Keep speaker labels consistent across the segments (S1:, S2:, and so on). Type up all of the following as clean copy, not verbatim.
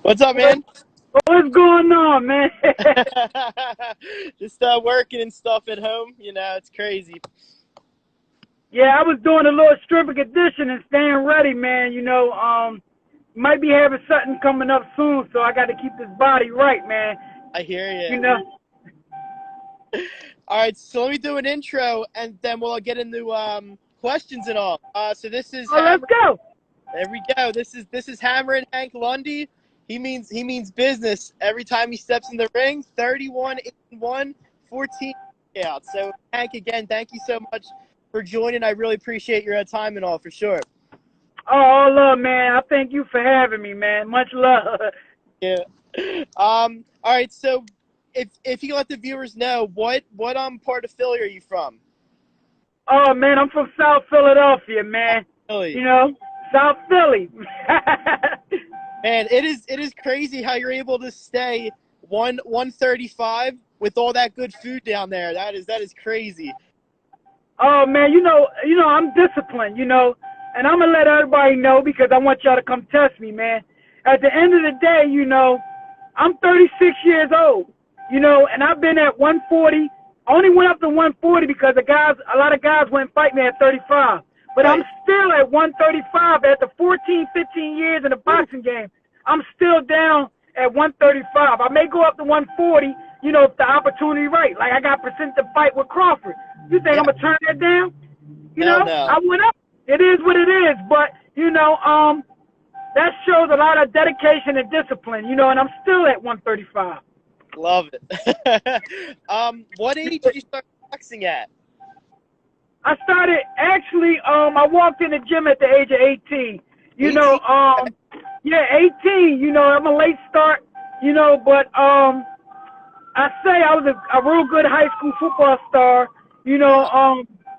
S1: What's up, man?
S2: What's going on, man?
S1: Just working and stuff at home. You know, it's crazy.
S2: Yeah, I was doing a little strength and conditioning, staying ready, man. Might be having something coming up soon, so I got to keep this body right, man.
S1: I hear you.
S2: You know.
S1: All right, so let me do an intro, and then we'll get into questions and all. So this is
S2: Oh, let's
S1: Hammer.
S2: go.
S1: There we go. This is Hammer and Hank Lundy. He means business every time he steps in the ring. 31-8-1, 14 out. So Hank, again, thank you so much for joining. I really appreciate your time and all, for sure.
S2: Oh, love, man. I thank you for having me, man. Much love.
S1: Yeah. All right. So, if you let the viewers know, what part of Philly are you from?
S2: Oh, man, I'm from South Philadelphia, man.
S1: Philly.
S2: You know, South Philly.
S1: Man, it is crazy how you're able to stay 135 with all that good food down there. That is crazy.
S2: Oh, man, I'm disciplined, and I'm going to let everybody know because I want y'all to come test me, man. At the end of the day, I'm 36 years old, and I've been at 140. I only went up to 140 because a lot of guys went and fight me at 35. But
S1: Right.
S2: I'm still at 135 after 14, 15 years in the boxing game. I'm still down at 135. I may go up to 140, if the opportunity right. Like I got percent to fight with Crawford. You think
S1: Yeah.
S2: I'm gonna turn that down?
S1: Hell no.
S2: I went up. It is what it is. But that shows a lot of dedication and discipline. And I'm still at 135.
S1: Love it. What age did you start boxing at?
S2: I started actually. I walked in the gym at the age of 18.
S1: 18?
S2: Yeah, 18. I'm a late start. But I say I was a real good high school football star.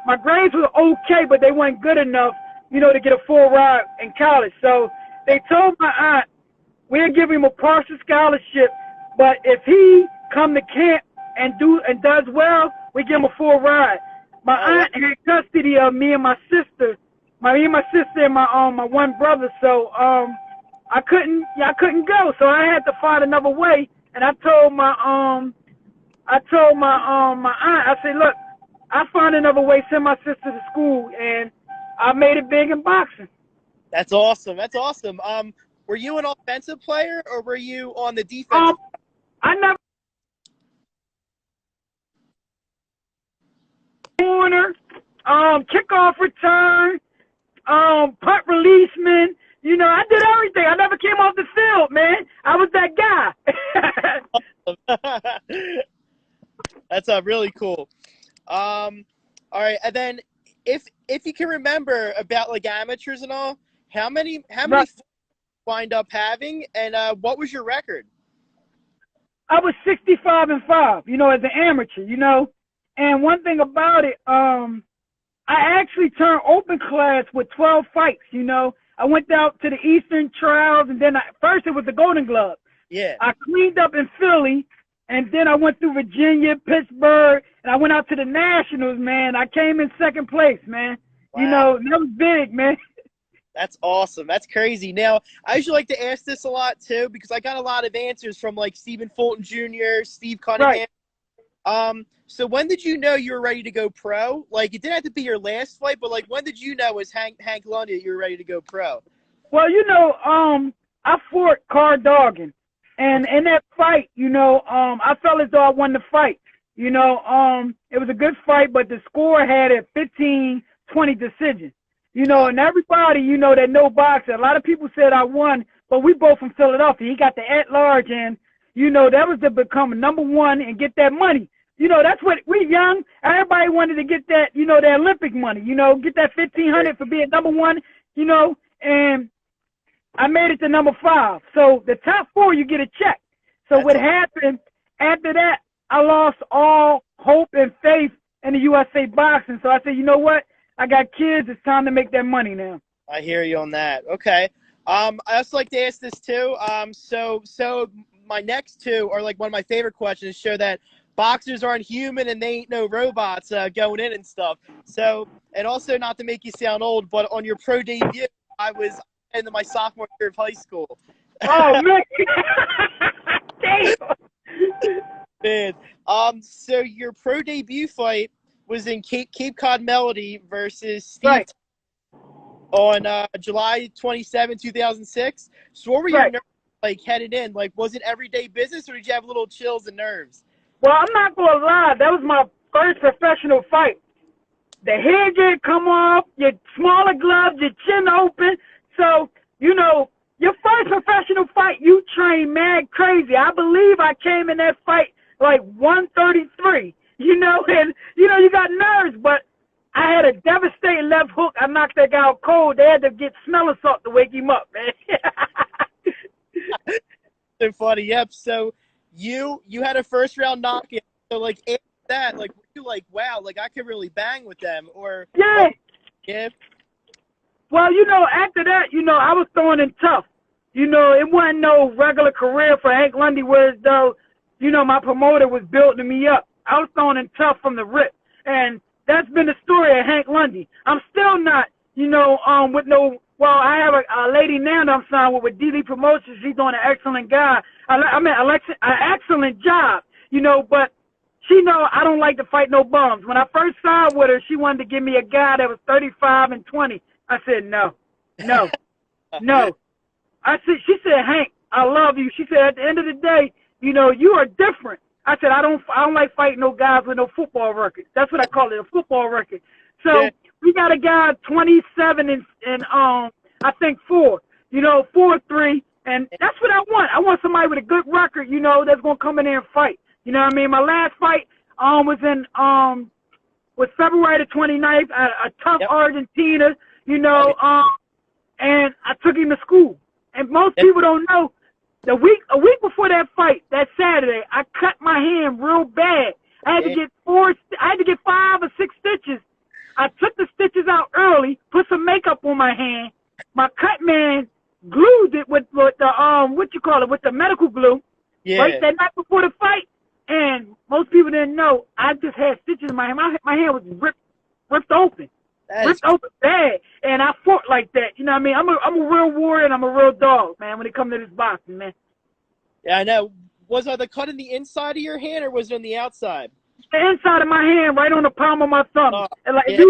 S2: My grades were okay, but they weren't good enough, to get a full ride in college. So they told my aunt we'll give him a partial scholarship, but if he come to camp and does well, we give him a full ride. My aunt had custody of me and my sister, and my one brother. So I couldn't go. So I had to find another way. And I told my aunt, I said, look, I found another way, send my sister to school, and I made it big in boxing.
S1: That's awesome. That's awesome. Were you an offensive player or were you on the defensive?
S2: I never corner, kickoff return, punt releaseman. I did everything. I never came off the field, man. I was that guy.
S1: That's really cool. All right, and then if you can remember about like amateurs and all, how many wind up having, and what was your record?
S2: I was 65-5, as an amateur, And one thing about it, I actually turned open class with 12 fights, I went out to the Eastern Trials, and then first it was the Golden Glove.
S1: Yeah.
S2: I cleaned up in Philly, and then I went through Virginia, Pittsburgh, and I went out to the Nationals, man. I came in second place, man.
S1: Wow.
S2: That was big, man.
S1: That's awesome. That's crazy. Now, I usually like to ask this a lot, too, because I got a lot of answers from, like, Stephen Fulton Jr., Steve Cunningham.
S2: Right.
S1: So when did you know you were ready to go pro? Like, it didn't have to be your last fight, but, like, when did you know as Hank Lundy that you were ready to go pro?
S2: Well, I fought Card Doggin. And in that fight, I felt as though I won the fight. It was a good fight, but the score had a 15-20 decision. And everybody, that know boxing, a lot of people said I won, but we both from Philadelphia. He got the at-large, and, that was to become number one and get that money. That's what we young. Everybody wanted to get that, the Olympic money. Get that 1,500 for being number one. And I made it to number 5. So the top 4, you get a check. So what happened after that? I lost all hope and faith in the USA boxing. So I said, you know what? I got kids. It's time to make that money now.
S1: I hear you on that. Okay. I also like to ask this too. So my next two are like one of my favorite questions. Show that boxers aren't human and they ain't no robots going in and stuff. So, and also not to make you sound old, but on your pro debut, I was into my sophomore year of high school.
S2: Oh man. Damn.
S1: Man. So your pro debut fight was in Cape Cod Melody versus Steve
S2: Right.
S1: on July 27, 2006. So what were your
S2: Right.
S1: nerves like headed in? Like, was it everyday business, or did you have little chills and nerves?
S2: Well, I'm not gonna lie. That was my first professional fight. The headgear come off, your smaller gloves, your chin open. So, your first professional fight, you train mad crazy. I believe I came in that fight like 133, and, you got nerves, but I had a devastating left hook. I knocked that guy out cold. They had to get smelling salt to wake him up, man.
S1: So funny. Yep. So you had a first round knockout. So like after that, like were you like, wow, like I could really bang with them, or
S2: Yeah.
S1: yeah,
S2: Well, after that, I was throwing in tough. It wasn't no regular career for Hank Lundy, whereas though, my promoter was building me up. I was throwing in tough from the rip. And that's been the story of Hank Lundy. I'm still not, with no, well, I have a lady now that I'm signed with DD Promotions. She's doing an excellent guy. Alexa, an excellent job, but she know I don't like to fight no bums. When I first signed with her, she wanted to give me a guy that was 35 and 20. I said, no. She said, Hank, I love you. She said, at the end of the day, you are different. I said, I don't like fighting no guys with no football record. That's what I call it, a football record. So
S1: yeah.
S2: we got a guy 27 and I think 4-3, and that's what I want. I want somebody with a good record, that's gonna come in there and fight. You know what I mean? My last fight was February the 29th at a tough Argentina, and I took him to school. And most people don't know, a week before that fight, that Saturday, I cut my hand real bad. I had to get 5 or 6 stitches. I took the stitches out early, put some makeup on my hand. My cut man glued it with the with the medical glue.
S1: Yeah.
S2: Right that night before the fight. And most people didn't know I just had stitches in my hand. My hand was ripped open. Ripped open bad. And I fought like that. You know what I mean? I'm a real warrior and I'm a real dog, man, when it comes to this boxing, man.
S1: Yeah, I know. Was the cut in the inside of your hand, or was it on the outside?
S2: The inside of my hand, right on the palm of my thumb.
S1: Oh,
S2: and like
S1: yeah.
S2: if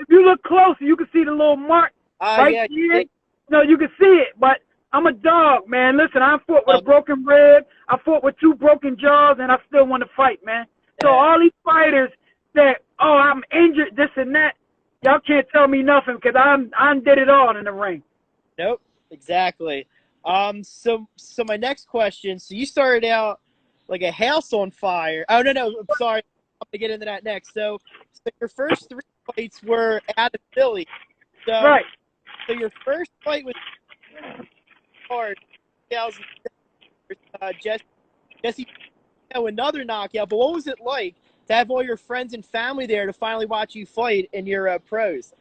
S2: you look closer, you can see the little mark right here. You can see it. But I'm a dog, man. Listen, I fought with a broken rib. I fought with 2 broken jaws, and I still want to fight, man. So all these fighters that, I'm injured, this and that, y'all can't tell me nothing because I did it all in the ring.
S1: Nope, exactly. So my next question. So you started out like a house on fire. Oh no, I'm sorry. I'm gonna get into that next. So your first 3 fights were out of Philly. So,
S2: right.
S1: So your first fight was hard, 2006. Jesse, another knockout. But what was it like to have all your friends and family there to finally watch you fight in your pros?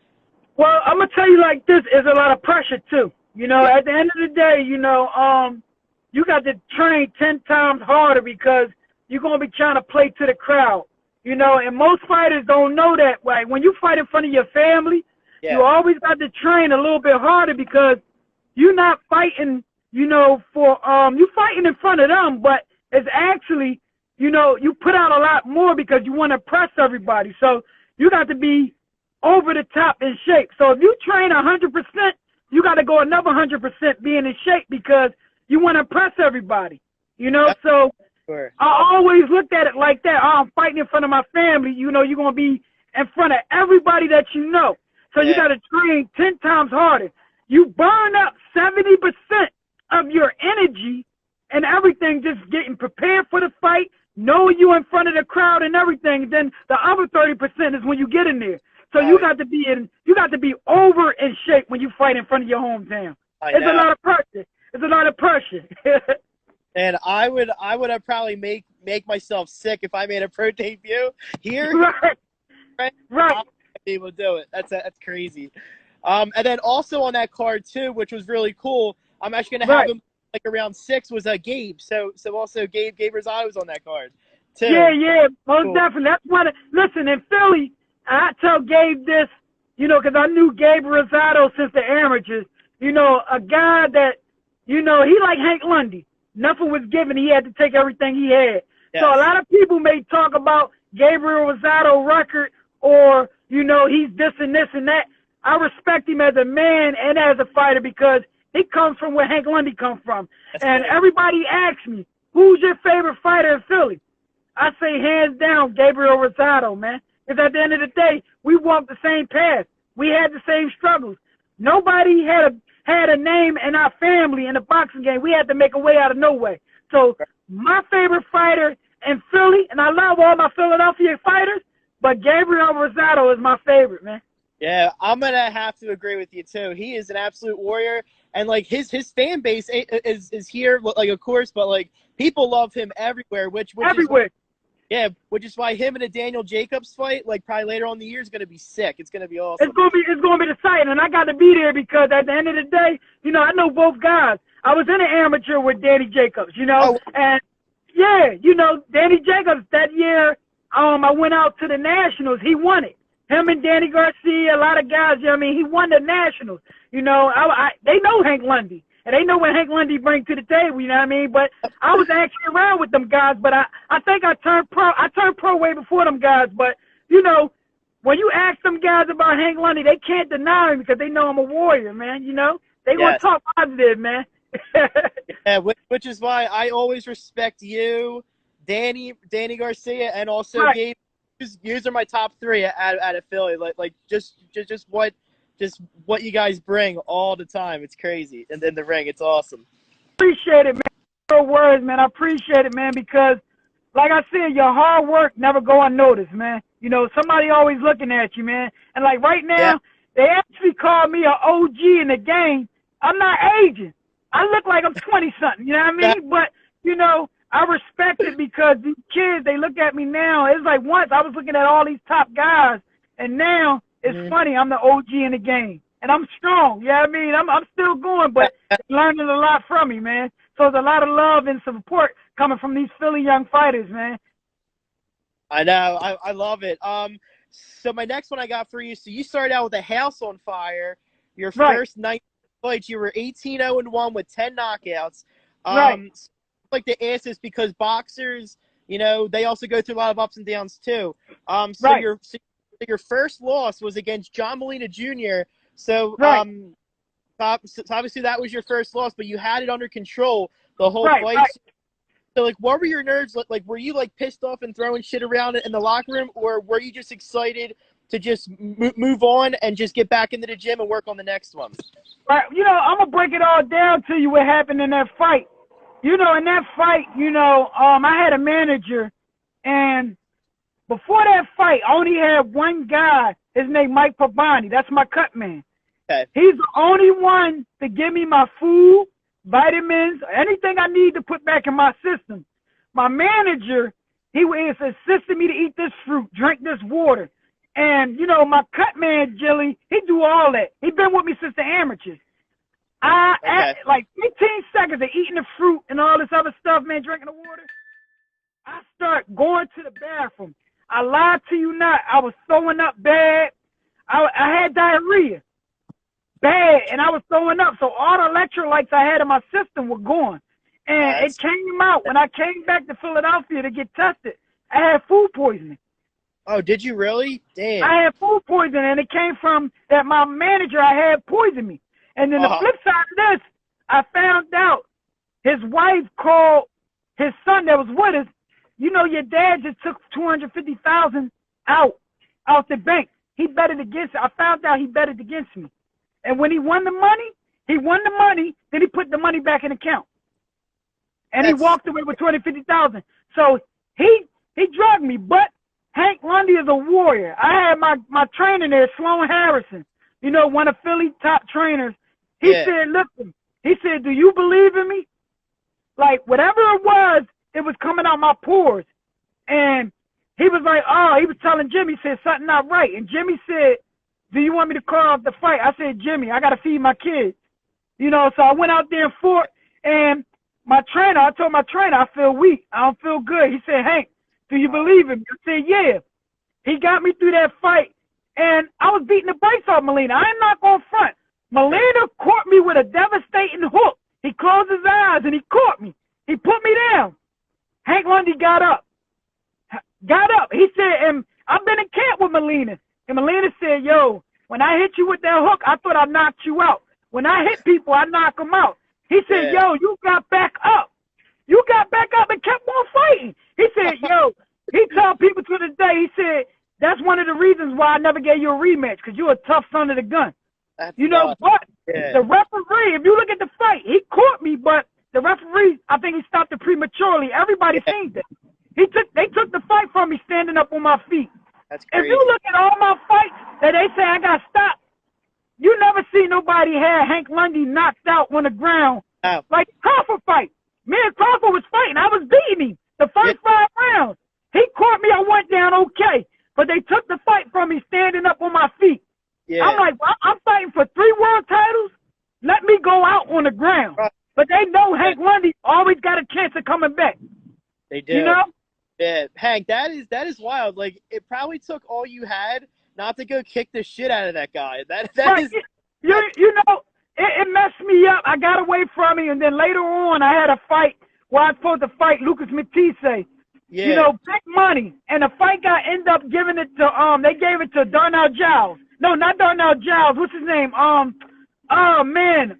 S2: Well, I'm gonna tell you like this: is a lot of pressure too. At the end of the day, you got to train 10 times harder because you're gonna be trying to play to the crowd. And most fighters don't know that. Like when you fight in front of your family, you always got to train a little bit harder because you're not fighting, for you fighting in front of them, but it's actually, you put out a lot more because you want to impress everybody. So you got to be over the top in shape. So if you train 100%, you got to go another 100% being in shape because you want to impress everybody. So
S1: Sure.
S2: I always looked at it like that. I'm fighting in front of my family. You're going to be in front of everybody that you know. So you got to train 10 times harder. You burn up 70% of your energy and everything just getting prepared for the fight, knowing you in front of the crowd and everything. And then the other 30% is when you get in there. So you got to be over in shape when you fight in front of your hometown. It's a lot of pressure. It's a lot of pressure.
S1: And I would have probably make myself sick if I made a pro debut here.
S2: Right.
S1: I'd be able to do it. That's crazy. And then also on that card too, which was really cool. I'm actually gonna have him like around 6 was Gabe. So also Gabe Rosado was on that card too.
S2: Yeah, most definitely. That's why. Listen, in Philly, I tell Gabe this, because I knew Gabe Rosado since the amateurs. A guy that You know, he like Hank Lundy. Nothing was given. He had to take everything he had.
S1: Yes.
S2: So a lot of people may talk about Gabriel Rosado record or, you know, he's this and this and that. I respect him as a man and as a fighter because he comes from where Hank Lundy comes from. And everybody asks me, who's your favorite fighter in Philly? I say hands down Gabriel Rosado, man. Because at the end of the day, we walked the same path. We had the same struggles. Nobody had a name in our family in the boxing game. We had to make a way out of no way. So my favorite fighter in Philly, and I love all my Philadelphia fighters, but Gabriel Rosado is my favorite, man.
S1: Yeah, I'm gonna have to agree with you too. He is an absolute warrior, and like his fan base is here, like of course, but like people love him everywhere, which
S2: everywhere.
S1: Which is why him and a Daniel Jacobs fight, like probably later on in the year, is gonna be sick. It's gonna be awesome.
S2: It's gonna be the sight, and I got to be there because at the end of the day, you know, I know both guys. I was in an amateur with Danny Jacobs, you know, and yeah, you know, Danny Jacobs that year, I went out to the Nationals. He won it. Him and Danny Garcia, a lot of guys, you know what I mean? He won the Nationals. You know, they know Hank Lundy. And they know what Hank Lundy brings to the table, you know what I mean? But I was actually around with them guys, but I think I turned pro way before them guys. But, you know, when you ask them guys about Hank Lundy, they can't deny him because they know I'm a warrior, man, you know? They going to talk positive, man.
S1: Yeah, which is why I always respect you, Danny Garcia, and also Gabe. These are my top three out of Philly. Like just what you guys bring all the time. It's crazy. And in the ring, it's awesome.
S2: Appreciate it, man. No words, man. I appreciate it, man, because like I said, your hard work never go unnoticed, man. You know, somebody always looking at you, man. And like right now, they actually call me an OG in the game. I'm not aging. I look like I'm 20-something, you know what I mean? But, you know, I respect it because these kids, they look at me now. It's like once I was looking at all these top guys, and now it's funny. I'm the OG in the game, and I'm strong. You know what I mean? I'm still going, but learning a lot from me, man. So there's a lot of love and support coming from these Philly young fighters, man.
S1: I know. I love it. So my next one I got for you. So you started out with a house on fire. Your first night fight, you were 18-0-1 with 10 knockouts.
S2: Right.
S1: So I'd like to ask this because boxers, you know, they also go through a lot of ups and downs too. So your first loss was against John Molina Jr. So obviously that was your first loss, but you had it under control the whole fight.
S2: Right.
S1: So like, what were your nerves like? Were you like pissed off and throwing shit around in the locker room, or were you just excited to just move on and just get back into the gym and work on the next one?
S2: Right. You know, I'm gonna break it all down to you. What happened in that fight? You know, in that fight, you know, I had a manager, and before that fight, I only had one guy. His name Mike Pabani. That's my cut man.
S1: Okay.
S2: He's the only one to give me my food, vitamins, anything I need to put back in my system. My manager, he was assisting me to eat this fruit, drink this water. And, you know, my cut man, Jilly, he do all that. He been with me since the amateurs. At like 15 seconds of eating the fruit and all this other stuff, man, drinking the water, I start going to the bathroom. I lied to you not. I was throwing up bad. I had diarrhea. Bad, and I was throwing up. So all the electrolytes I had in my system were gone. And it came out when I came back to Philadelphia to get tested. I had food poisoning.
S1: Oh, did you really? Damn.
S2: I had food poisoning, and it came from that my manager I had poisoned me. And then the flip side of this, I found out his wife called his son that was with us. You know, your dad just took $250,000 out the bank. He betted against it. I found out he betted against me. And when he won the money, then he put the money back in the account. And he walked away with $250,000. So he drugged me. But Hank Lundy is a warrior. I had my trainer there, Sloan Harrison, you know, one of Philly's top trainers. He said, listen, he said, do you believe in me? Like, whatever it was coming out my pores. And he was like, he was telling Jimmy, he said, something not right. And Jimmy said, do you want me to call off the fight? I said, Jimmy, I got to feed my kids. You know, so I went out there and fought. And I told my trainer, I feel weak. I don't feel good. He said, Hank, do you believe in me? I said, yeah. He got me through that fight. And I was beating the brakes off Molina. I am not going front. Molina caught me with a devastating hook. He closed his eyes and he caught me. He put me down. Hank Lundy got up. He said, and I've been in camp with Molina. And Molina said, yo, when I hit you with that hook, I thought I knocked you out. When I hit people, I knock them out. He said, yo, you got back up. You got back up and kept on fighting. He said, yo, he told people to this day, he said, that's one of the reasons why I never gave you a rematch, because you're a tough son of the gun. You know what? The referee, if you look at the fight, he caught me, but the referee, I think he stopped it prematurely. Everybody seen that. They took the fight from me standing up on my feet.
S1: That's crazy.
S2: If you look at all my fights that they say I got stopped, you never see nobody had Hank Lundy knocked out on the ground. Like Crawford fight. Me and Crawford was fighting. I was beating him the first 5 rounds. He caught me. I went down okay. But they took the fight from me standing up on my feet. Yeah. I'm like, well, I'm fighting for 3 world titles. Let me go out on the ground. But they know Hank Lundy always got a chance of coming back.
S1: They do.
S2: You know?
S1: Yeah, Hank, that is wild. Like, it probably took all you had not to go kick the shit out of that guy. That is.
S2: You know, it messed me up. I got away from him, and then later on, I had a fight where I was supposed to fight Lucas Matisse. Yeah. You know, big money, and the fight guy ended up giving it to they gave it to Darnell Giles. No, not Darnell Giles. What's his name? Oh man,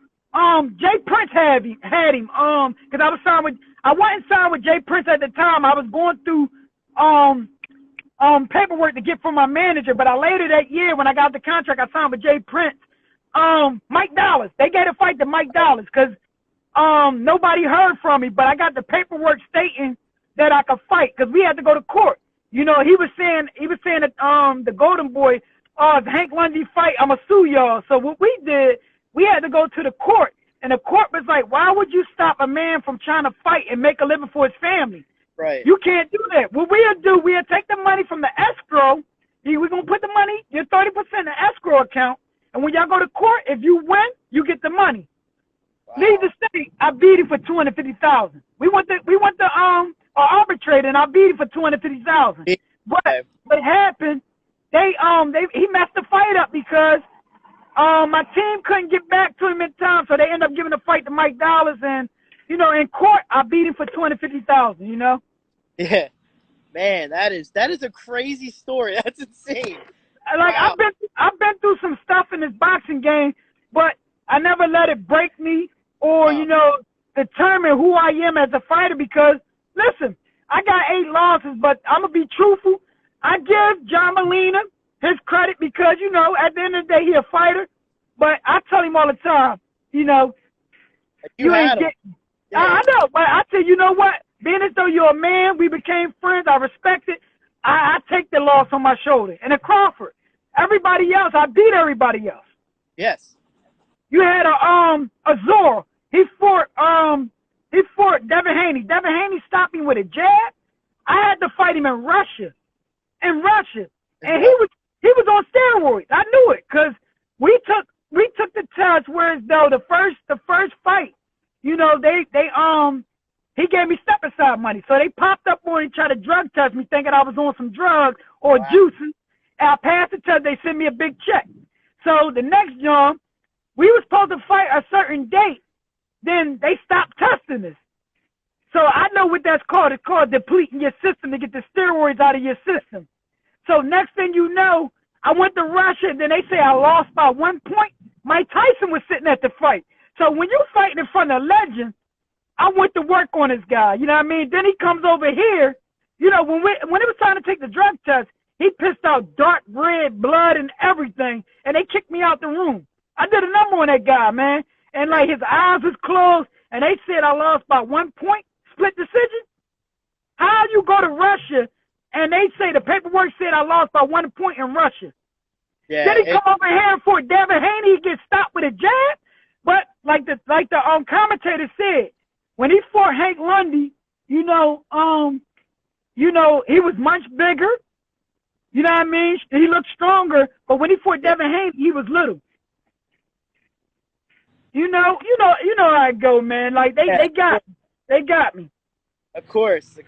S2: Jay Prince had him. Because I wasn't signed with Jay Prince at the time. I was going through paperwork to get from my manager, but later that year when I got the contract, I signed with Jay Prince. Mike Dallas. They gave a fight to Mike Dallas because nobody heard from me, but I got the paperwork stating that I could fight because we had to go to court. You know, he was saying that the Golden Boy, if Hank Lundy fight, I'ma sue y'all. So what we did, we had to go to the court, and the court was like, why would you stop a man from trying to fight and make a living for his family?
S1: Right.
S2: You can't do that. What we'll do, we'll take the money from the escrow. We're going to put the money, your 30% in the escrow account, and when y'all go to court, if you win, you get the money. Wow. Needless to say, I beat him for $250,000. We went to arbitrate, and I beat him for $250,000. But what happened? He messed the fight up because my team couldn't get back to him in time, so they ended up giving the fight to Mike Dallas, and you know, in court, I beat him for $250,000. You know?
S1: Yeah, man, that is a crazy story. That's insane.
S2: Like
S1: wow.
S2: I've been through some stuff in this boxing game, but I never let it break me or you know determine who I am as a fighter. Because listen, I got 8 losses, but I'm gonna be truthful. I give John Molina his credit because you know at the end of the day he a fighter. But I tell him all the time, you know, you ain't getting. Yeah. I know, but I tell you know what? Being as though you're a man, we became friends. I respect it. I take the loss on my shoulder. And at Crawford, everybody else, I beat everybody else.
S1: Yes.
S2: You had a Zor. He fought Devin Haney. Devin Haney stopped me with a jab. I had to fight him in Russia. And he was on steroids. I knew it because we took the test. Whereas though the first fight, you know, he gave me step aside money. So they popped up on and tried to drug test me thinking I was on some drugs or juicing. And I passed the test, they sent me a big check. So the next job, we were supposed to fight a certain date. Then they stopped testing us. So I know what that's called. It's called depleting your system to get the steroids out of your system. So next thing you know, I went to Russia, and then they say I lost by 1 point. Mike Tyson was sitting at the fight. So when you're fighting in front of legends, I went to work on this guy. You know what I mean? Then he comes over here. You know, when it was time to take the drug test, he pissed out dark red blood and everything, and they kicked me out the room. I did a number on that guy, man. And, like, his eyes was closed, and they said I lost by 1 point, split decision. How you go to Russia, and they say the paperwork said I lost by 1 point in Russia? Yeah, then he come over here and for Devin Haney, he gets stopped with a jab. But like the commentator said, when he fought Hank Lundy, you know, he was much bigger. You know what I mean? He looked stronger. But when he fought Devin Haney, he was little. You know how it go, man. Like they got me.
S1: Of course.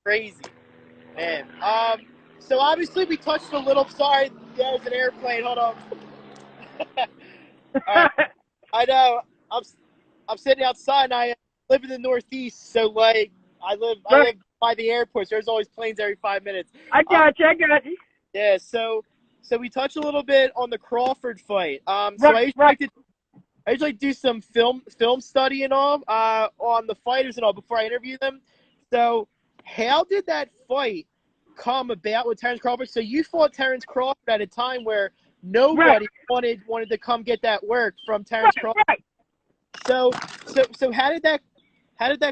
S1: Crazy, man. So obviously we touched a little. Sorry, there's an airplane. Hold on. All right. I know. I'm sitting outside, and I live in the Northeast, so like I live by the airport. So there's always planes every 5 minutes.
S2: I got you.
S1: Yeah, so we touched a little bit on the Crawford fight. So
S2: Right.
S1: I usually do some film study and all on the fighters and all before I interview them. So how did that fight come about with Terrence Crawford? So you fought Terrence Crawford at a time where nobody wanted to come get that work from Terrence Crawford.
S2: Right.
S1: So how did that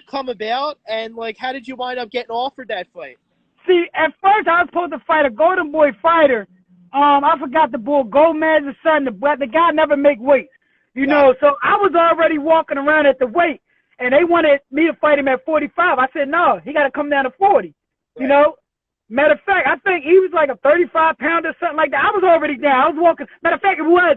S1: come about, and like how did you wind up getting offered that fight?
S2: See, at first I was supposed to fight a Golden Boy fighter. I forgot the bull, Gomez's son. The guy never make weight, you know. So I was already walking around at the weight, and they wanted me to fight him at 45. I said no, he got to come down to 40. You know. Matter of fact, I think he was like a 35-pounder or something like that. I was already down. I was walking. Matter of fact, it was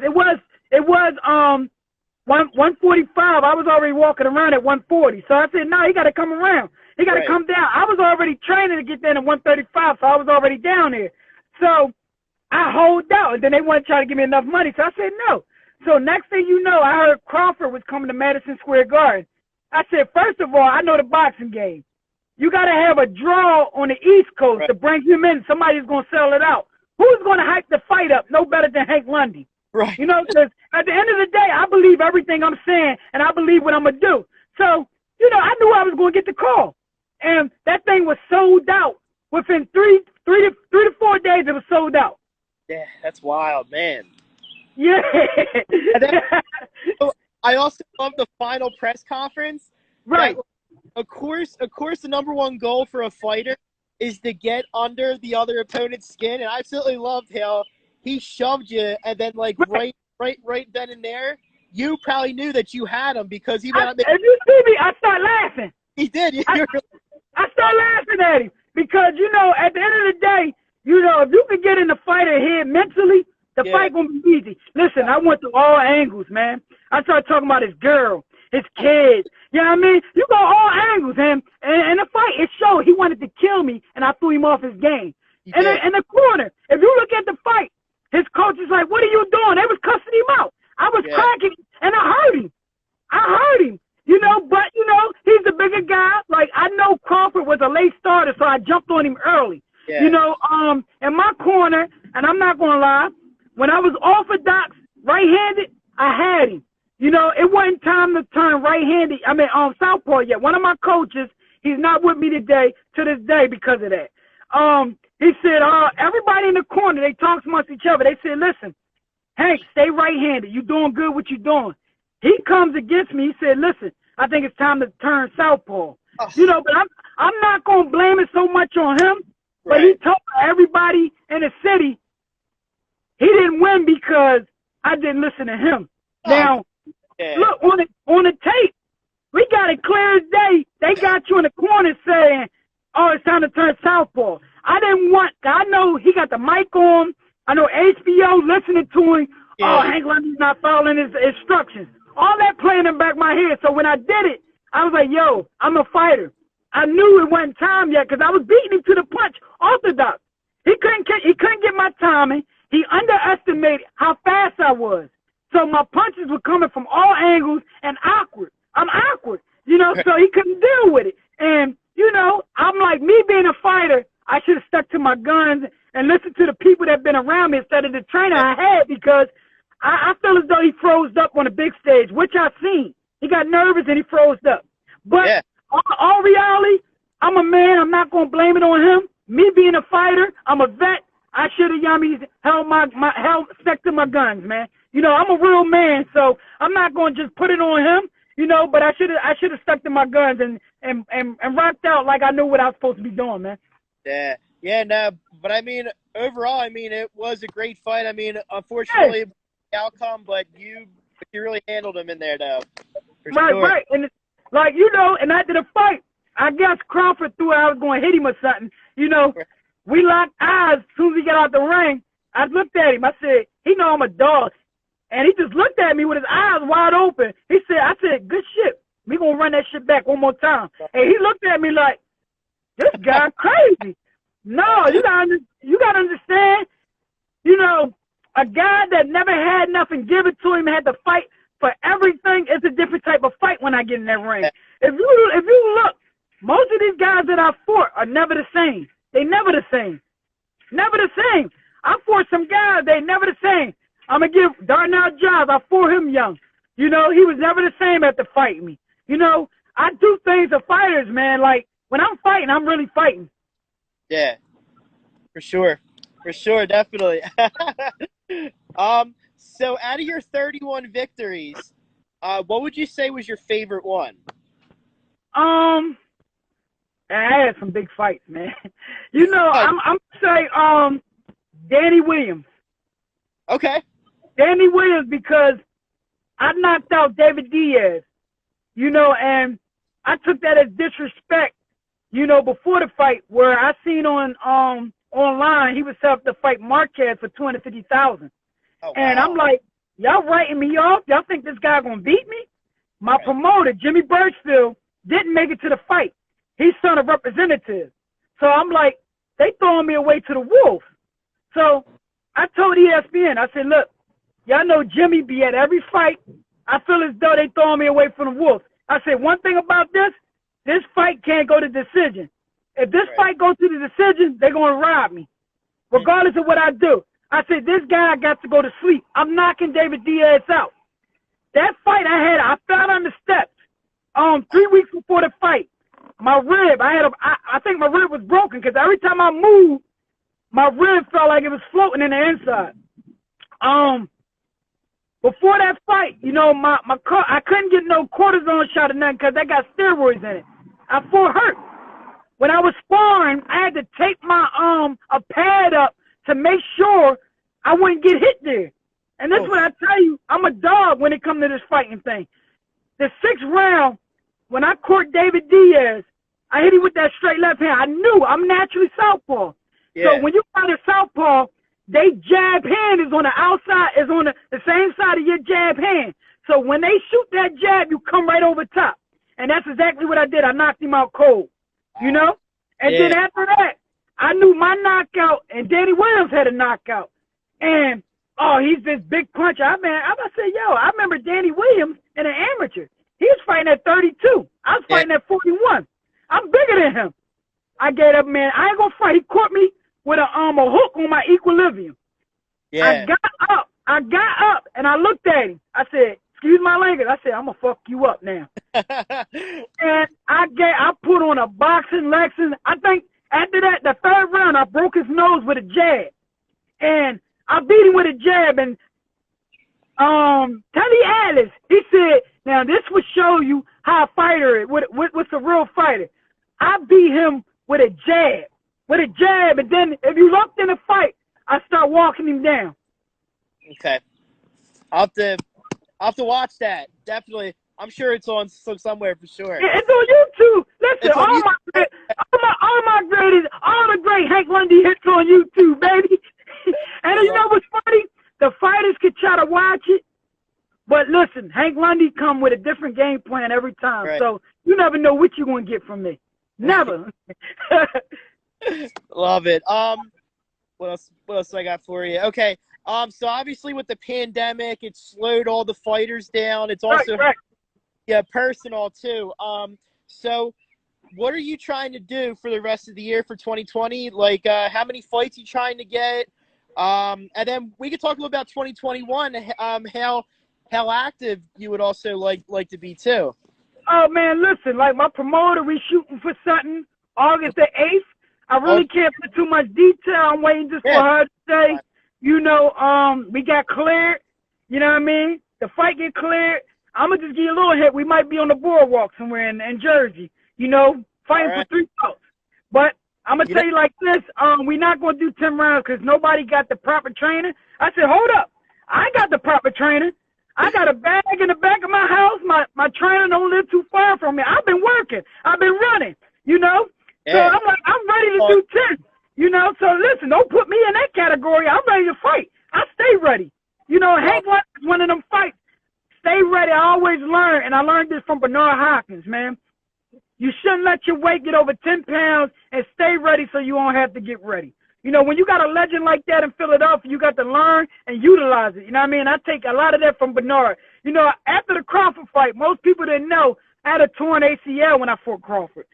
S2: 145. I was already walking around at 140. So I said, no, he got to come around. He got to come down. I was already training to get down to 135, so I was already down there. So I hold out, and then they want to try to give me enough money. So I said no. So next thing you know, I heard Crawford was coming to Madison Square Garden. I said, first of all, I know the boxing game. You got to have a draw on the East Coast to bring him in. Somebody's going to sell it out. Who's going to hype the fight up? No better than Hank Lundy.
S1: Right.
S2: You know, because at the end of the day, I believe everything I'm saying, and I believe what I'm going to do. So, you know, I knew I was going to get the call. And that thing was sold out. Within three to 4 days, it was sold out.
S1: Yeah, that's wild, man.
S2: Yeah.
S1: I also love the final press conference.
S2: Right.
S1: Of course, the number one goal for a fighter is to get under the other opponent's skin, and I absolutely loved how he shoved you, and then like right then and there, you probably knew that you had him because he went up.
S2: If you see me, I start laughing.
S1: He did.
S2: I start laughing at him because, you know, at the end of the day, you know, if you can get in the fighter head mentally, the fight gonna be easy. Listen, I went through all angles, man. I started talking about his girl, his kids. You know what I mean? You go all angles, and the fight, it showed he wanted to kill me, and I threw him off his game. And in the corner, if you look at the fight, his coach is like, what are you doing? They was cussing him out. I was cracking, and I hurt him. You know, but, you know, he's the bigger guy. Like, I know Crawford was a late starter, so I jumped on him early. Yeah. You know, in my corner, and I'm not going to lie, when I was orthodox right-handed, I had him. You know, it wasn't time to turn right-handed. I mean, southpaw yet. One of my coaches, he's not with me today, to this day, because of that. He said, everybody in the corner, they talked amongst each other. They said, listen, Hank, stay right-handed. You doing good what you doing. He comes against me. He said, listen, I think it's time to turn southpaw. You know, but I'm not going to blame it so much on him. But he told everybody in the city he didn't win because I didn't listen to him. Now, look, on the tape, we got it clear as day. They got you in the corner saying, oh, it's time to turn southpaw. I know he got the mic on. I know HBO listening to him. Oh, Hank Lundy's not following his instructions. All that playing in the back of my head. So when I did it, I was like, yo, I'm a fighter. I knew it wasn't time yet because I was beating him to the punch, orthodox. He couldn't get my timing. He underestimated how fast I was. So my punches were coming from all angles and awkward. I'm awkward, you know, so he couldn't deal with it. And, you know, I'm like, me being a fighter, I should have stuck to my guns and listened to the people that have been around me instead of the trainer I had because I feel as though he froze up on a big stage, which I've seen. He got nervous and he froze up. But all reality, I'm a man. I'm not going to blame it on him. Me being a fighter, I'm a vet. I should have held stuck to my guns, man. You know, I'm a real man, so I'm not going to just put it on him, you know, but I should have stuck to my guns and rocked out like I knew what I was supposed to be doing, man.
S1: Yeah, no, but I mean, overall, I mean, it was a great fight. I mean, unfortunately, the outcome, but you really handled him in there, though.
S2: Right. And like, you know, and after the fight, I guess Crawford thought I was going to hit him or something. You know, we locked eyes as soon as he got out the ring. I looked at him. I said, he know I'm a dog. And he just looked at me with his eyes wide open. I said, good shit. We going to run that shit back one more time. And he looked at me like, this guy crazy. No, you got to understand, you know, a guy that never had nothing given to him had to fight for everything, it's a different type of fight when I get in that ring. If you look, most of these guys that I fought are never the same. They never the same. Never the same. I fought some guys, they never the same. I'm going to give Darnell Jobs, I fought him young. You know, he was never the same after fighting me. You know, I do things to fighters, man. Like, when I'm fighting, I'm really fighting.
S1: Yeah, for sure. For sure, definitely. So out of your 31 victories, what would you say was your favorite one?
S2: I had some big fights, man. You know, I'm gonna say Danny Williams.
S1: Okay.
S2: Danny Williams, because I knocked out David Diaz, you know, and I took that as disrespect, you know, before the fight, where I seen on online he was set up to fight Marquez for $250,000.
S1: Oh, wow.
S2: And I'm like, y'all writing me off? Y'all think this guy gonna beat me? My promoter, Jimmy Birchfield, didn't make it to the fight. He's son of representative. So I'm like, they throwing me away to the wolves. So I told ESPN, I said, look, y'all know Jimmy be at every fight. I feel as though they throwing me away from the wolves. I said, one thing about this fight can't go to decision. If this fight goes to the decision, they're going to rob me, regardless of what I do. I said, this guy got to go to sleep. I'm knocking David Diaz out. That fight I fell on the steps 3 weeks before the fight. My rib, I think my rib was broken because every time I moved, my rib felt like it was floating in the inside. Before that fight, you know, my car, I couldn't get no cortisone shot or nothing because I got steroids in it. I felt hurt. When I was sparring, I had to tape my a pad up to make sure I wouldn't get hit there. And this is what I tell you, I'm a dog when it comes to this fighting thing. The 6th round, when I caught David Diaz, I hit him with that straight left hand. I knew I'm naturally southpaw. Yeah. So when you fight a southpaw, they jab hand is on the outside, is on the same side of your jab hand. So when they shoot that jab, you come right over top. And that's exactly what I did. I knocked him out cold, you know? And then after that, I knew my knockout, and Danny Williams had a knockout. And, he's this big puncher. I say, I remember Danny Williams in an amateur. He was fighting at 32. I was fighting at 41. I'm bigger than him. I gave up, man. I ain't going to fight. He caught me with a hook on my equilibrium. Yeah. I got up, and I looked at him. I said, excuse my language. I said, I'm going to fuck you up now. And I put on a boxing lesson. I think after that, the 3rd round, I broke his nose with a jab. And I beat him with a jab. And Teddy Atlas, he said, now this would show you how a fighter is, what's a real fighter. I beat him with a jab. And then if you looked in the fight, I start walking him down. Okay.
S1: I'll have to watch that. Definitely. I'm sure it's on somewhere for sure.
S2: Yeah, it's on YouTube. Listen, all the great Hank Lundy hits on YouTube, baby. And you know what's funny? The fighters could try to watch it, but listen, Hank Lundy come with a different game plan every time. Right. So you never know what you're going to get from me. Never.
S1: Love it. What else I got for you? Okay. So obviously with the pandemic, it slowed all the fighters down. It's also personal too. So what are you trying to do for the rest of the year for 2020? Like, how many fights are you trying to get? And then we could talk a little about 2021. How active you would also like to be too.
S2: Oh man, listen, like my promoter, we shooting for something August the 8th. I really can't put too much detail. I'm waiting just for her to say, you know, we got cleared. You know what I mean? The fight get cleared. I'm going to just give you a little hint. We might be on the boardwalk somewhere in Jersey, you know, fighting for 3 belts. But I'm going to tell you like this. We're not going to do 10 rounds because nobody got the proper training. I said, hold up. I got the proper training. I got a bag in the back of my house. My trainer don't live too far from me. I've been working. I've been running, you know. So I'm like, I'm ready to do 10, you know. So listen, don't put me in that category. I'm ready to fight. I stay ready. You know, Hank Lundy is one of them fights. Stay ready. I always learn, and I learned this from Bernard Hopkins, man. You shouldn't let your weight get over 10 pounds and stay ready so you won't have to get ready. You know, when you got a legend like that in Philadelphia, you got to learn and utilize it. You know what I mean? I take a lot of that from Bernard. You know, after the Crawford fight, most people didn't know I had a torn ACL when I fought Crawford.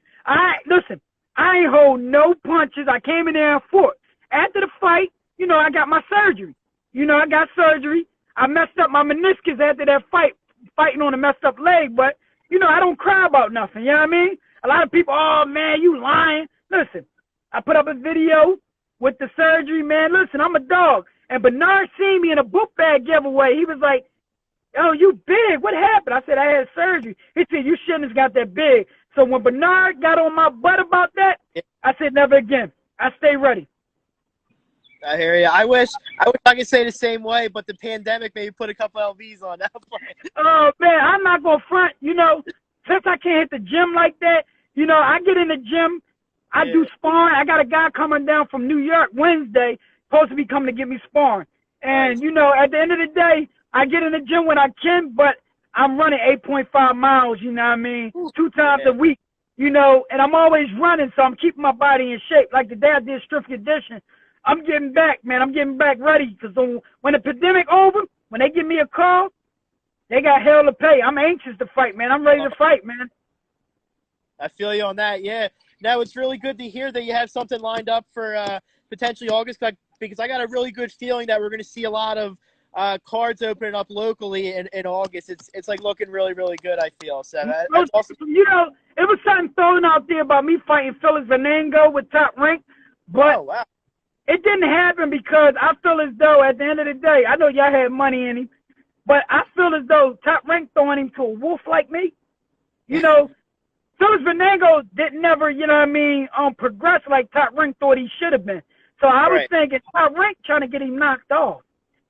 S2: Listen, I ain't hold no punches. I came in there and fought. After the fight, you know, I got my surgery. You know, I got surgery. I messed up my meniscus after that fight, fighting on a messed up leg. But, you know, I don't cry about nothing. You know what I mean? A lot of people, oh, man, you lying. Listen, I put up a video with the surgery, man. Listen, I'm a dog. And Bernard seen me in a book bag giveaway. He was like, oh, you big. What happened? I said, I had surgery. He said, you shouldn't have got that big. So when Bernard got on my butt about that, I said, never again. I stay ready.
S1: I hear you. I wish I could say the same way, but the pandemic maybe put a couple LBs on that fight.
S2: Oh, man, I'm not going to front. You know, since I can't hit the gym like that, you know, I get in the gym. I do sparring. I got a guy coming down from New York Wednesday, supposed to be coming to get me sparring. And,
S1: Nice.
S2: you know, at the end of the day, I get in the gym when I can, but I'm running 8.5 miles, you know what I mean, 2 times a week, you know, and I'm always running, so I'm keeping my body in shape. Like the day I did strength conditioning, I'm getting back, man. I'm getting back ready because when the pandemic over, when they give me a call, they got hell to pay. I'm anxious to fight, man. I'm ready to fight, man.
S1: I feel you on that, yeah. Now, it's really good to hear that you have something lined up for potentially August, because I got a really good feeling that we're going to see a lot of cards opening up locally in August. It's like looking really, really good, I feel. So that's awesome.
S2: You know, it was something thrown out there about me fighting Phyllis Venango with Top Rank, but
S1: Oh, wow.
S2: it didn't happen because I feel as though at the end of the day, I know y'all had money in him, but I feel as though Top Rank throwing him to a wolf like me, you know, Phyllis Venango didn't never, you know what I mean, progress like Top Rank thought he should have been. So I was thinking Top Rank trying to get him knocked off.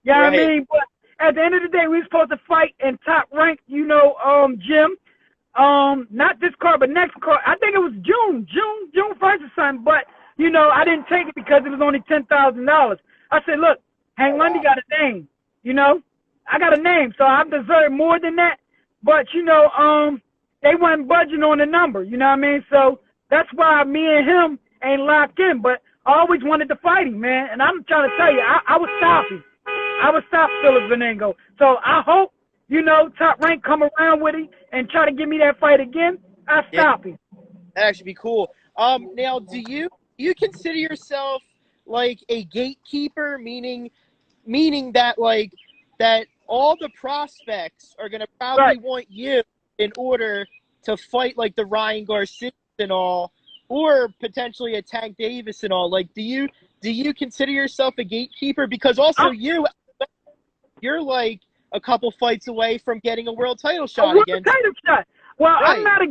S2: You know what I mean? But at the end of the day, we were supposed to fight in Top Rank, you know, gym. Not this card, but next card. I think it was June 1st or something. But, you know, I didn't take it because it was only $10,000. I said, look, Hank Lundy got a name, you know. I got a name, so I deserve more than that. But, you know, they wasn't budging on the number, you know what I mean? So that's why me and him ain't locked in. But I always wanted to fight him, man. And I'm trying to tell you, I would stop him. I would stop Phyllis Venango. So I hope, you know, Top Rank come around with him and try to give me that fight again. I stop him.
S1: That'd actually be cool. Now, do you consider yourself like a gatekeeper, meaning that like that all the prospects are gonna probably want you in order to fight like the Ryan Garcia and all, or potentially a Tank Davis and all? Like, do you consider yourself a gatekeeper? Because also you're like a couple fights away from getting a world title shot again.
S2: Well, I'm not a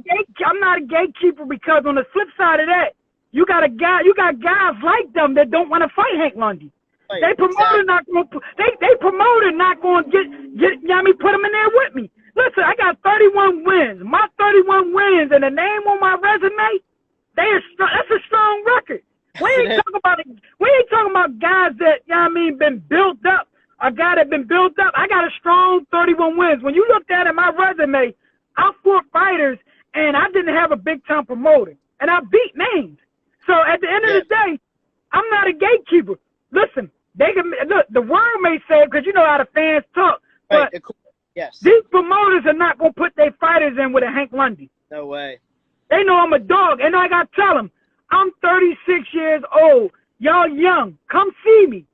S2: gatekeeper because on the flip side of that, you got guys like them that don't want to fight Hank Lundy.
S1: Right,
S2: they promoter not going to get you know what I mean, put them in there with me. Listen, I got 31 wins. My 31 wins and the name on my resume, that's a strong record. We ain't talking about guys that, you know what I mean, been built up. A guy that been built up. I got a strong 31 wins. When you looked at my resume, I fought fighters and I didn't have a big time promoter. And I beat names. So at the end of the day, I'm not a gatekeeper. Listen, look, the world may say, because you know how the fans talk, but these promoters are not going to put their fighters in with a Hank Lundy.
S1: No way.
S2: They know I'm a dog, and I got to tell them, I'm 36 years old. Y'all young. Come see me.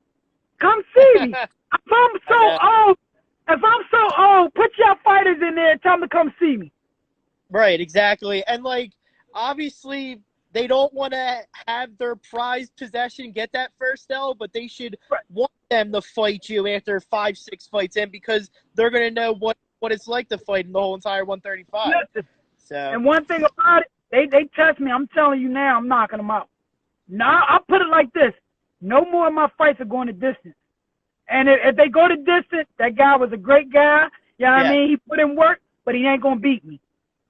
S2: Come see me. If I'm so old, put your fighters in there and tell them to come see me.
S1: Right, exactly. And, like, obviously they don't want to have their prized possession get that first L, but they should want them to fight you after 5-6 fights in because they're going to know what it's like to fight in the whole entire 135.
S2: Listen,
S1: so.
S2: And one thing about it, they test me. I'm telling you now, I'm knocking them out. Now, I'll put it like this. No more of my fights are going to distance. And if they go to distance, that guy was a great guy. You know what I mean? He put in work, but he ain't going to beat me.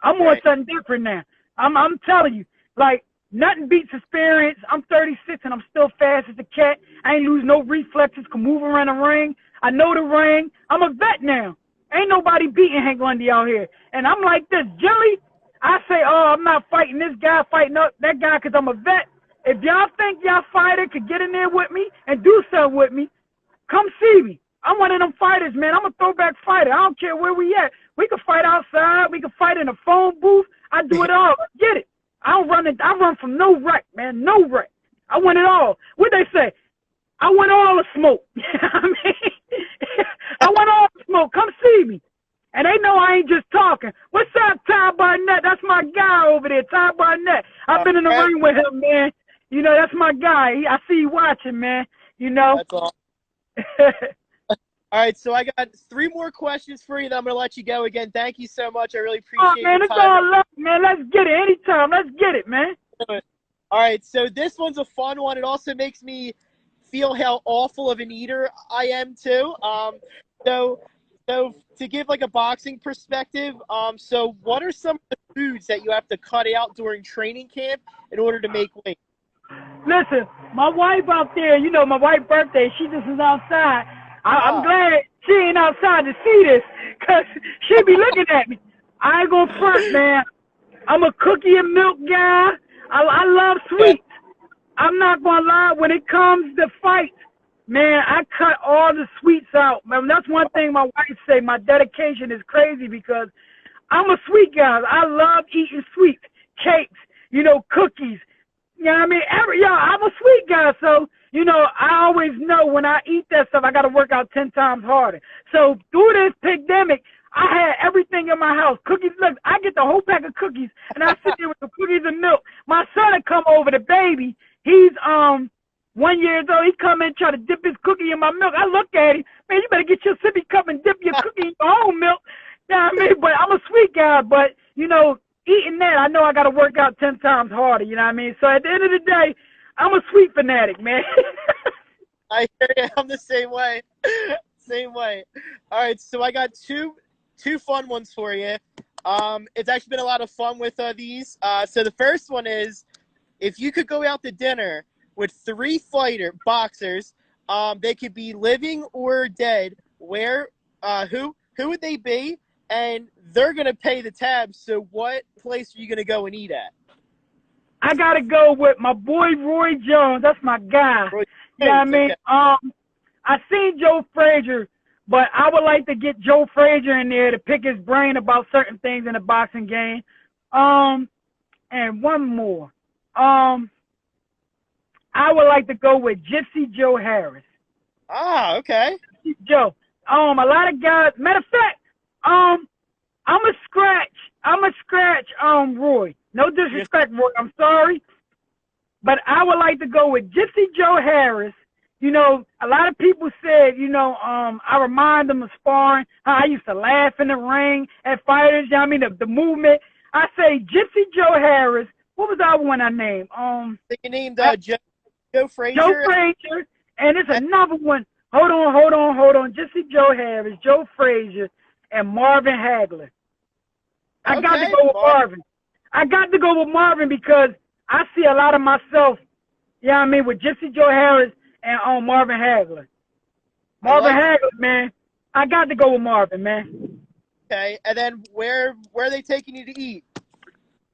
S2: I'm on something different now. I'm telling you, like, nothing beats experience. I'm 36, and I'm still fast as a cat. I ain't lose no reflexes, can move around the ring. I know the ring. I'm a vet now. Ain't nobody beating Hank Lundy out here. And I'm like this. Generally, I say, oh, I'm not fighting this guy, fighting up that guy because I'm a vet. If y'all think y'all fighter could get in there with me and do something with me, come see me. I'm one of them fighters, man. I'm a throwback fighter. I don't care where we at. We can fight outside. We can fight in a phone booth. I do it all. Get it. I run from no wreck, man. No wreck. I want it all. What they say? I want all the smoke. I mean, I want all the smoke. Come see me. And they know I ain't just talking. What's up, Ty Barnett? That's my guy over there, Ty Barnett. I've been in the ring with him, man. You know, that's my guy. I see you watching, man. You know.
S1: That's awesome. All right, so I got 3 more questions for you, then I'm going to let you go again. Thank you so much. I really appreciate
S2: man,
S1: your
S2: it's
S1: time.
S2: all love, man. Let's get it anytime. Let's get it, man.
S1: All right, so this one's a fun one. It also makes me feel how awful of an eater I am, too. So to give, like, a boxing perspective, so what are some of the foods that you have to cut out during training camp in order to make weight?
S2: Listen, my wife out there, you know, my wife's birthday, she just is outside. I'm glad she ain't outside to see this, because she be looking at me. I ain't going to front, man. I'm a cookie and milk guy. I love sweets. I'm not going to lie. When it comes to fights, man, I cut all the sweets out. Man, that's one thing my wife say. My dedication is crazy because I'm a sweet guy. I love eating sweets, cakes, you know, cookies. You know what I mean? I'm a sweet guy, so, you know, I always know when I eat that stuff, I got to work out 10 times harder. So through this pandemic, I had everything in my house. Cookies, look, I get the whole pack of cookies, and I sit there with the cookies and milk. My son had come over, the baby. He's 1 year old. He come in, try to dip his cookie in my milk. I look at him, man, you better get your sippy cup and dip your cookie in your own milk. You know what I mean? But I'm a sweet guy, but, you know, eating that, I know I got to work out 10 times harder, you know what I mean? So at the end of the day, I'm a sweet fanatic, man.
S1: I hear you. I'm the same way. Same way. All right, so I got two fun ones for you. It's actually been a lot of fun with these. So the first one is, if you could go out to dinner with 3 boxers, they could be living or dead, who would they be? And they're going to pay the tab, so what place are you going to go and eat at?
S2: I got to go with my boy Roy Jones. That's my guy. You know what I mean? Okay. I seen Joe Frazier, but I would like to get Joe Frazier in there to pick his brain about certain things in the boxing game. And one more. I would like to go with Gypsy Joe Harris.
S1: Ah, okay.
S2: Gypsy Joe. A lot of guys. Matter of fact, I'm a scratch. Roy. No disrespect, Roy. I'm sorry, but I would like to go with Gypsy Joe Harris. You know, a lot of people said, you know, I remind them of sparring. I used to laugh in the ring at fighters. You know what I mean, the movement. I say Gypsy Joe Harris. What was the other one I named?
S1: You named Joe Frazier.
S2: Joe Frazier, and it's another one. Hold on. Gypsy Joe Harris, Joe Frazier, and Marvin Hagler. I got to go with Marvin. I got to go with Marvin because I see a lot of myself, you know what I mean, with Gypsy Joe Harris and Marvin Hagler. Hagler, man. I got to go with Marvin, man.
S1: Okay, and then where are they taking you to eat?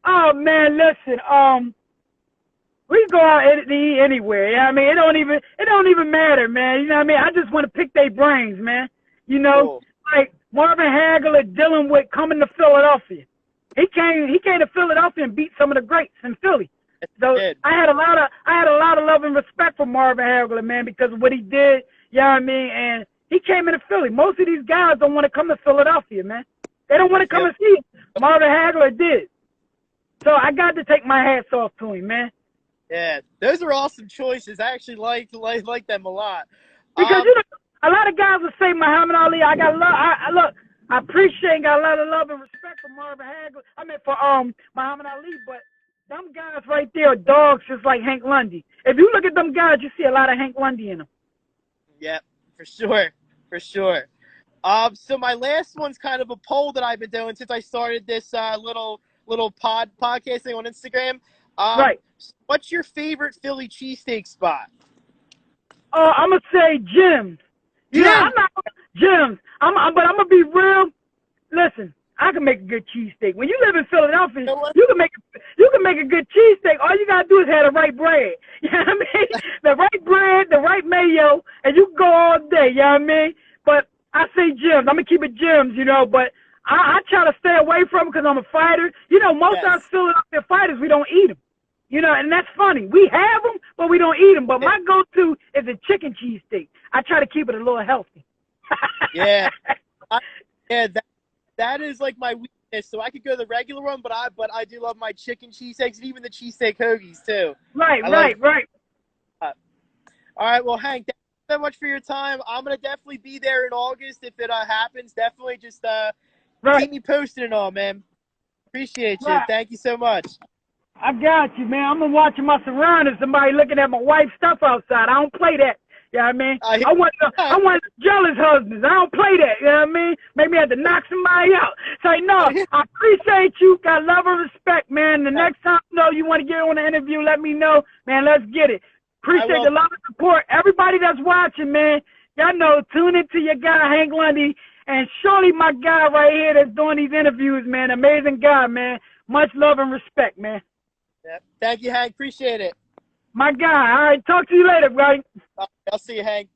S2: Oh, man, listen, we go out to eat anywhere, you know what I mean? It don't even matter, man. You know what I mean? I just want to pick their brains, man. You know, cool. Like Marvin Hagler dealing with coming to Philadelphia. He came to Philadelphia and beat some of the greats in Philly. So I had a lot of love and respect for Marvin Hagler, man, because of what he did, you know what I mean? And he came into Philly. Most of these guys don't want to come to Philadelphia, man. They don't want to come and see him. Marvin Hagler did. So I got to take my hats off to him, man.
S1: Yeah, those are awesome choices. I actually like them a lot.
S2: Because, you know, a lot of guys will say Muhammad Ali. I got love. I appreciate and got a lot of love and respect for Marvin Hagler. I mean, for Muhammad Ali, but them guys right there are dogs just like Hank Lundy. If you look at them guys, you see a lot of Hank Lundy in them.
S1: Yeah, for sure. So my last one's kind of a poll that I've been doing since I started this little podcast thing on Instagram.
S2: Right.
S1: What's your favorite Philly cheesesteak spot?
S2: I'm gonna say Jim's. You know, I'm not Jim's. But I'm gonna be real. Listen, I can make a good cheesesteak. When you live in Philadelphia, you can make a good cheesesteak. All you gotta do is have the right bread. You know what I mean? The right bread, the right mayo, and you can go all day. You know what I mean? But I say gyms. I'm gonna keep it gyms, you know. But I try to stay away from them because I'm a fighter. You know, most of us Philadelphia fighters, we don't eat them. You know, and that's funny. We have them, but we don't eat them. But my go-to is a chicken cheesesteak. I try to keep it a little healthy.
S1: Yeah, that is like my weakness. So I could go the regular one, but I do love my chicken cheesesteaks and even the cheesesteak hoagies too.
S2: Right.
S1: All right, well, Hank, thank you so much for your time. I'm gonna definitely be there in August if it happens. Definitely just keep me posted and all, man. Appreciate you.
S2: Right.
S1: Thank you so much.
S2: I got you, man. I'm watching my surroundings. Somebody looking at my wife's stuff outside. I don't play that. You know what I mean? I want jealous husbands. I don't play that. You know what I mean? Make me have to knock somebody out. Say, no, I appreciate you. Got love and respect, man. The next time you want to get on an interview, let me know. Man, let's get it. Appreciate the love and support. Everybody that's watching, man, y'all know, tune into your guy, Hank Lundy. And surely my guy right here that's doing these interviews, man. Amazing guy, man. Much love and respect, man.
S1: Yep. Thank you, Hank. Appreciate it.
S2: My guy. All right. Talk to you later, buddy.
S1: I'll see you, Hank.